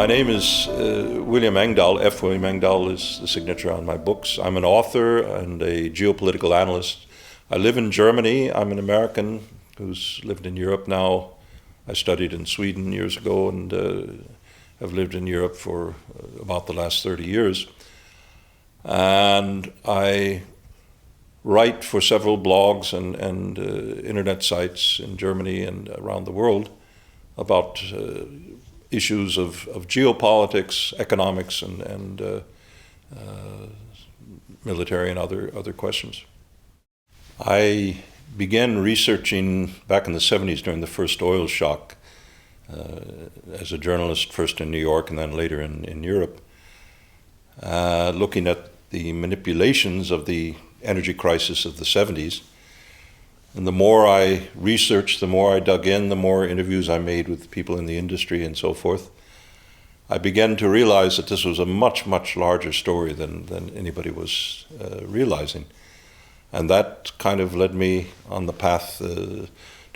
My name is William Engdahl. F. William Engdahl is the signature on my books. I'm an author and a geopolitical analyst. I live in Germany. I'm an American who's lived in Europe now. I studied in Sweden years ago and have lived in Europe for about the last 30 years. And I write for several blogs and internet sites in Germany and around the world about issues of geopolitics, economics, and military and other questions. I began researching back in the 70s during the first oil shock as a journalist, first in New York and then later in Europe, looking at the manipulations of the energy crisis of the 70s. And the more I researched, the more I dug in, the more interviews I made with people in the industry and so forth, I began to realize that this was a much, much larger story than anybody was realizing. And that kind of led me on the path to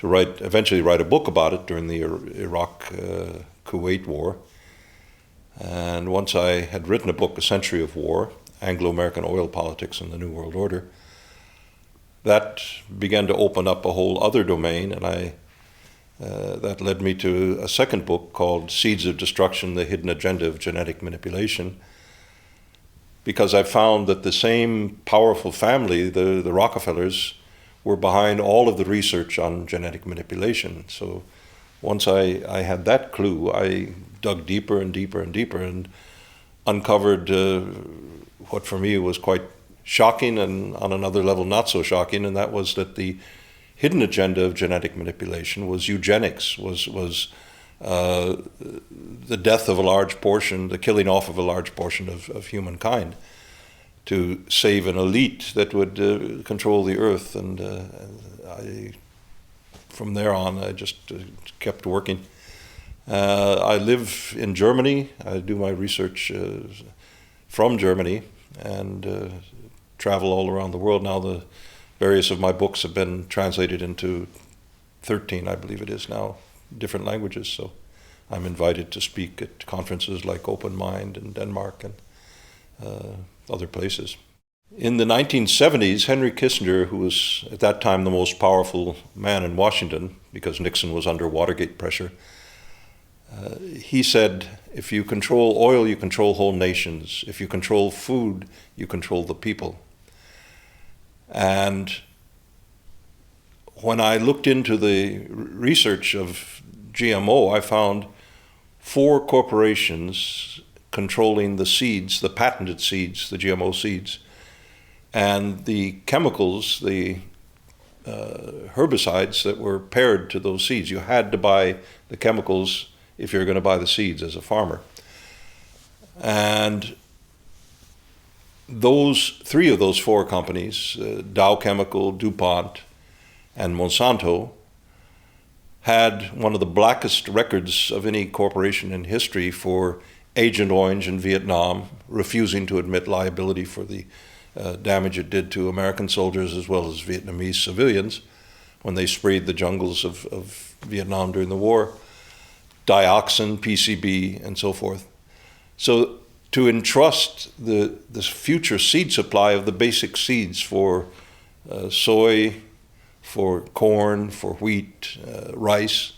eventually write a book about it during the Iraq-Kuwait War. And once I had written a book, A Century of War, Anglo-American Oil Politics and the New World Order, that began to open up a whole other domain, and that led me to a second book called Seeds of Destruction, The Hidden Agenda of Genetic Manipulation, because I found that the same powerful family, the Rockefellers, were behind all of the research on genetic manipulation. So once I had that clue, I dug deeper and deeper and deeper and uncovered what for me was quite shocking and on another level not so shocking, and that was that the hidden agenda of genetic manipulation was eugenics, was the death of a large portion, the killing off of a large portion of humankind to save an elite that would control the earth. And from there on, I just kept working. I live in Germany. I do my research from Germany and travel all around the world. Now the various of my books have been translated into 13, I believe it is now, different languages. So I'm invited to speak at conferences like Open Mind in Denmark and other places. In the 1970s, Henry Kissinger, who was at that time the most powerful man in Washington because Nixon was under Watergate pressure, he said, if you control oil, you control whole nations. If you control food, you control the people. And when I looked into the research of GMO, I found 4 corporations controlling the seeds, the patented seeds, the GMO seeds, and the chemicals, the herbicides that were paired to those seeds. You had to buy the chemicals if you're going to buy the seeds as a farmer. And those 3 of those 4 companies, Dow Chemical, DuPont, and Monsanto, had one of the blackest records of any corporation in history for Agent Orange in Vietnam, refusing to admit liability for the damage it did to American soldiers as well as Vietnamese civilians when they sprayed the jungles of Vietnam during the war, dioxin, PCB, and so forth. So to entrust the future seed supply of the basic seeds for soy, for corn, for wheat, rice,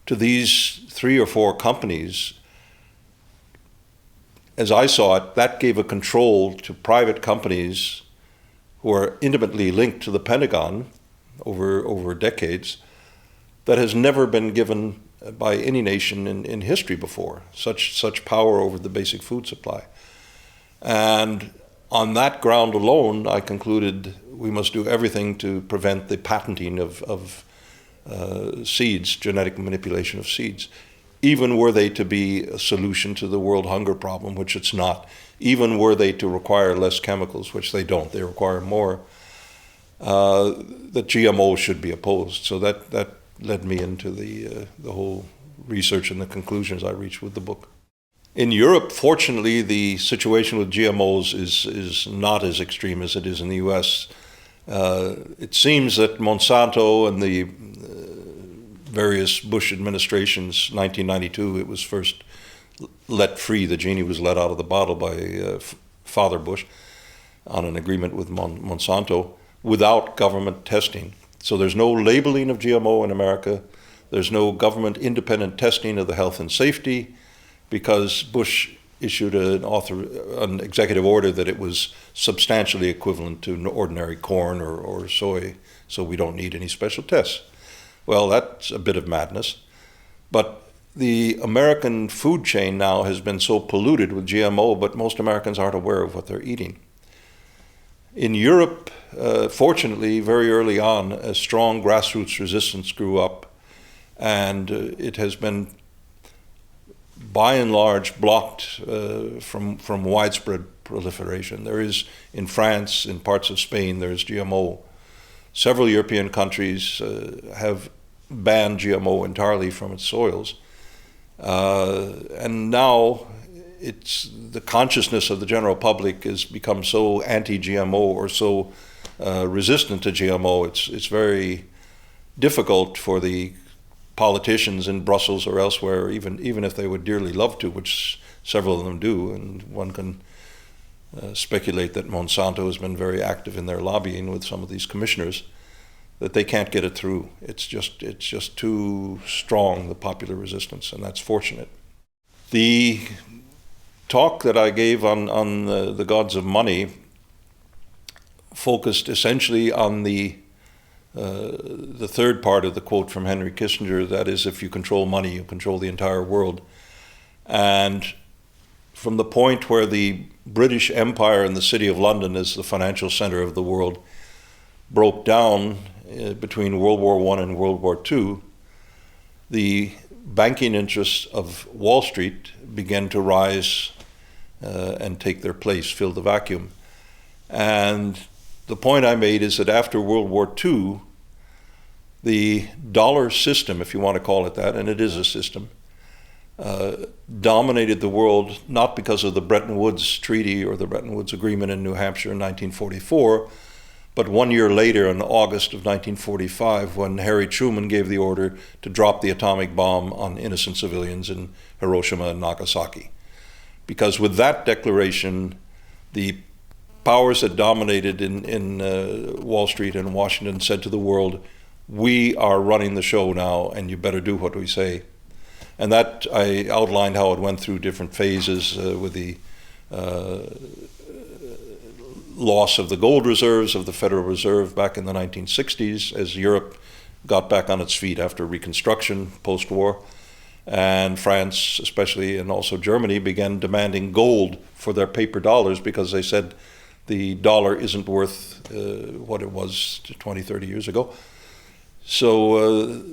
to these 3 or 4 companies, as I saw it, that gave a control to private companies who are intimately linked to the Pentagon over decades that has never been given by any nation in history before, such power over the basic food supply. And on that ground alone, I concluded we must do everything to prevent the patenting of seeds, genetic manipulation of seeds, even were they to be a solution to the world hunger problem, which it's not, even were they to require less chemicals, which they don't, they require more, that GMO should be opposed. So that led me into the whole research and the conclusions I reached with the book. In Europe, fortunately, the situation with GMOs is not as extreme as it is in the US. It seems that Monsanto and the various Bush administrations, 1992, it was first let free. The genie was let out of the bottle by Father Bush on an agreement with Monsanto without government testing. So there's no labeling of GMO in America. There's no government independent testing of the health and safety, because Bush issued an executive order that it was substantially equivalent to ordinary corn or soy, so we don't need any special tests. Well, that's a bit of madness. But the American food chain now has been so polluted with GMO, but most Americans aren't aware of what they're eating. In Europe, fortunately, very early on, a strong grassroots resistance grew up, and it has been by and large blocked from widespread proliferation. There is, in France, in parts of Spain, there is GMO. Several European countries have banned GMO entirely from its soils. And now the consciousness of the general public has become so anti-GMO or so resistant to GMO, it's very difficult for the politicians in Brussels or elsewhere, even if they would dearly love to, which several of them do, and one can speculate that Monsanto has been very active in their lobbying with some of these commissioners, that they can't get it through. It's just too strong, the popular resistance, and that's fortunate. The talk that I gave on the gods of money focused essentially on the third part of the quote from Henry Kissinger, that is, if you control money, you control the entire world. And from the point where the British Empire and the City of London as the financial center of the world broke down between World War I and World War II, the banking interests of Wall Street began to rise and take their place, fill the vacuum. And the point I made is that after World War II, the dollar system, if you want to call it that, and it is a system, dominated the world, not because of the Bretton Woods Treaty or the Bretton Woods Agreement in New Hampshire in 1944, but 1 year later, in August of 1945, when Harry Truman gave the order to drop the atomic bomb on innocent civilians in Hiroshima and Nagasaki. Because with that declaration, the powers that dominated in Wall Street and Washington said to the world, we are running the show now, and you better do what we say. And that, I outlined how it went through different phases with the loss of the gold reserves of the Federal Reserve back in the 1960s as Europe got back on its feet after Reconstruction, post-war. And France, especially, and also Germany, began demanding gold for their paper dollars because they said the dollar isn't worth what it was 20, 30 years ago. So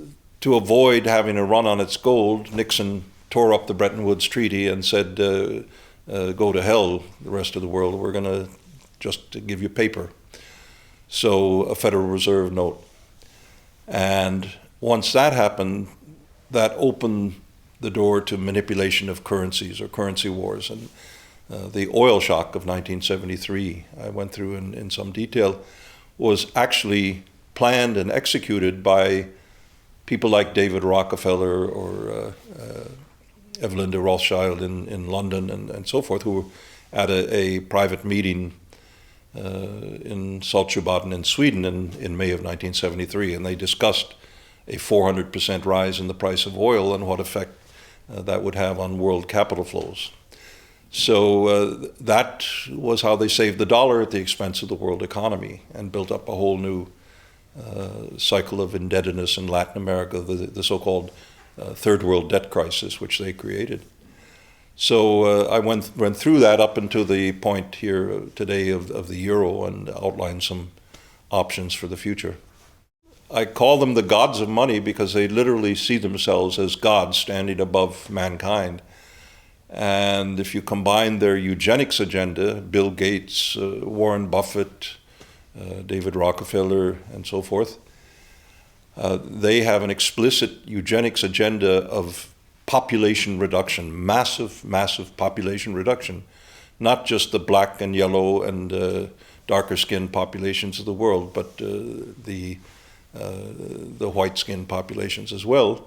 to avoid having a run on its gold, Nixon tore up the Bretton Woods Treaty and said, go to hell, the rest of the world, we're going to just give you paper. So a Federal Reserve note. And once that happened, that opened the door to manipulation of currencies or currency wars. And the oil shock of 1973, I went through in some detail, was actually planned and executed by people like David Rockefeller or Evelyn de Rothschild in London and so forth, who were at a private meeting in Saltsjöbaden in Sweden in May of 1973, and they discussed a 400% rise in the price of oil and what effect that would have on world capital flows. So that was how they saved the dollar at the expense of the world economy and built up a whole new cycle of indebtedness in Latin America, the so-called third world debt crisis, which they created. So I went through that up until the point here today of the euro and outlined some options for the future. I call them the gods of money because they literally see themselves as gods standing above mankind. And if you combine their eugenics agenda, Bill Gates, Warren Buffett, David Rockefeller, and so forth, they have an explicit eugenics agenda of population reduction, massive, massive population reduction, not just the black and yellow and darker skinned populations of the world, but the white skinned populations as well.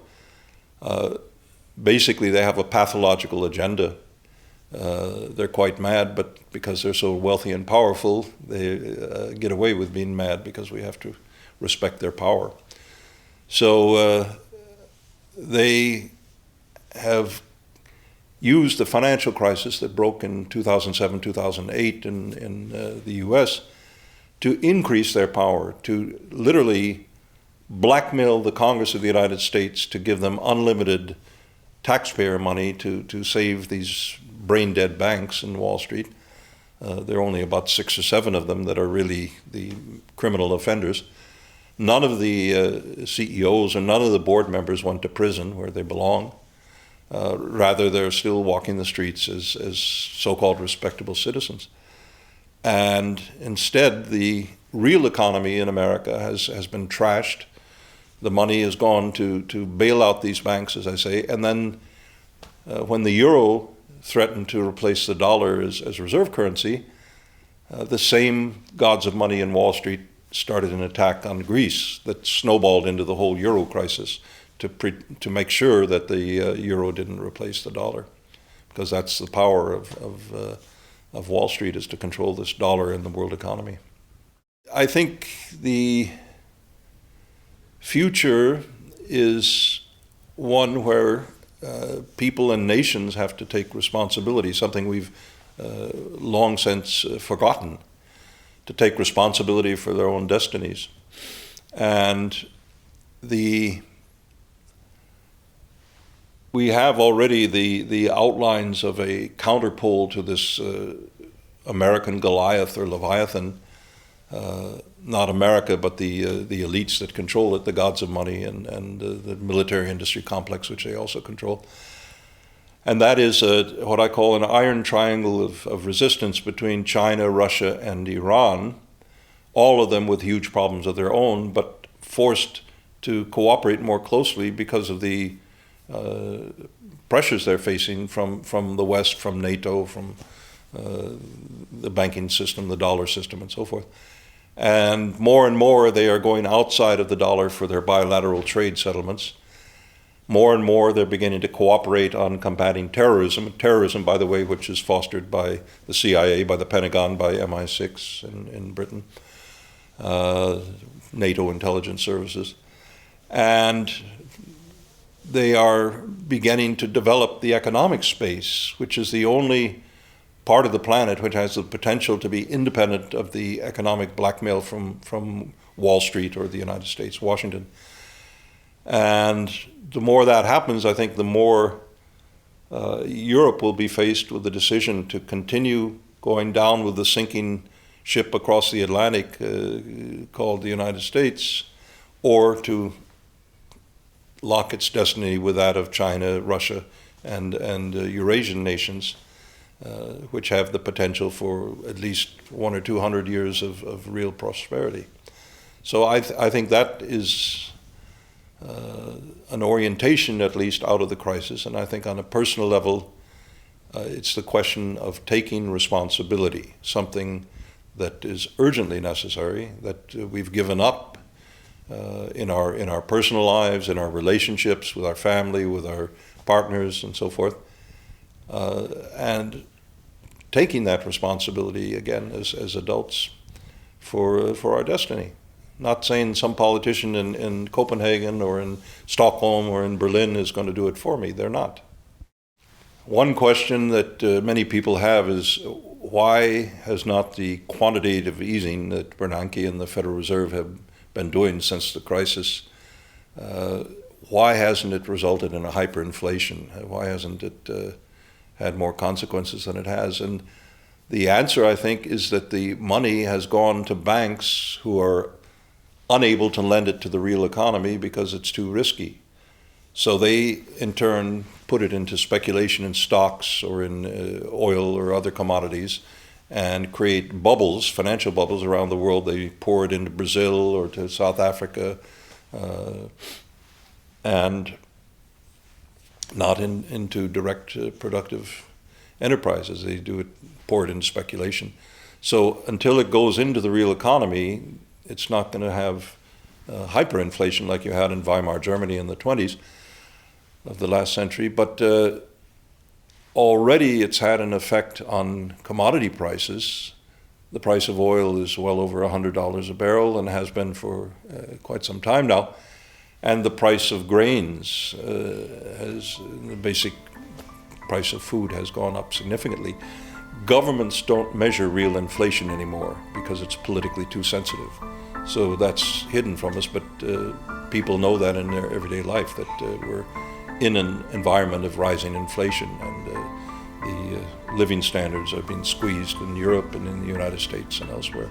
basically they have a pathological agenda. They're quite mad, but because they're so wealthy and powerful, they get away with being mad because we have to respect their power. So they have used the financial crisis that broke in 2007, 2008 in the US to increase their power, to literally blackmail the Congress of the United States to give them unlimited taxpayer money to save these brain-dead banks in Wall Street. There are only about 6 or 7 of them that are really the criminal offenders. None of the CEOs or none of the board members went to prison where they belong. Rather, they're still walking the streets as so-called respectable citizens. And instead, the real economy in America has been trashed. The money has gone to bail out these banks, as I say. And then when the euro threatened to replace the dollar as reserve currency, the same gods of money in Wall Street started an attack on Greece that snowballed into the whole euro crisis to make sure that the euro didn't replace the dollar, because that's the power of Wall Street, is to control this dollar in the world economy. I think the future is one where people and nations have to take responsibility, something we've long since forgotten, to take responsibility for their own destinies. And we have already the outlines of a counterpole to this American Goliath or Leviathan, not America, but the elites that control it, the gods of money and the military industry complex, which they also control. And that is what I call an iron triangle of resistance between China, Russia, and Iran, all of them with huge problems of their own, but forced to cooperate more closely because of the pressures they're facing from the West, from NATO, from the banking system, the dollar system, and so forth. And more they are going outside of the dollar for their bilateral trade settlements. More and more they're beginning to cooperate on combating terrorism. Terrorism, by the way, which is fostered by the CIA, by the Pentagon, by MI6 in Britain, NATO intelligence services. And they are beginning to develop the economic space, which is the only part of the planet which has the potential to be independent of the economic blackmail from Wall Street or the United States, Washington. And the more that happens, I think the more Europe will be faced with the decision to continue going down with the sinking ship across the Atlantic called the United States, or to lock its destiny with that of China, Russia, and Eurasian nations, which have the potential for at least 100 or 200 years of real prosperity. So I think that is an orientation, at least, out of the crisis. And I think on a personal level, it's the question of taking responsibility, something that is urgently necessary, that we've given up in our personal lives, in our relationships with our family, with our partners, and so forth, and taking that responsibility again as adults for our destiny. Not saying some politician in Copenhagen or in Stockholm or in Berlin is going to do it for me. They're not. One question that many people have is, why has not the quantitative easing that Bernanke and the Federal Reserve have been doing since the crisis, why hasn't it resulted in a hyperinflation? Why hasn't it had more consequences than it has? And the answer, I think, is that the money has gone to banks who are unable to lend it to the real economy because it's too risky. So they, in turn, put it into speculation in stocks or in oil or other commodities and create bubbles, financial bubbles around the world. They pour it into Brazil or to South Africa and not into direct productive enterprises. They pour it into speculation. So until it goes into the real economy, it's not going to have hyperinflation like you had in Weimar Germany in the 20s. of the last century, but already it's had an effect on commodity prices. The price of oil is well over $100 a barrel and has been for quite some time now. And the price of grains, the basic price of food has gone up significantly. Governments don't measure real inflation anymore because it's politically too sensitive. So that's hidden from us, but people know that in their everyday life, that we're in an environment of rising inflation, and the living standards are being squeezed in Europe and in the United States and elsewhere.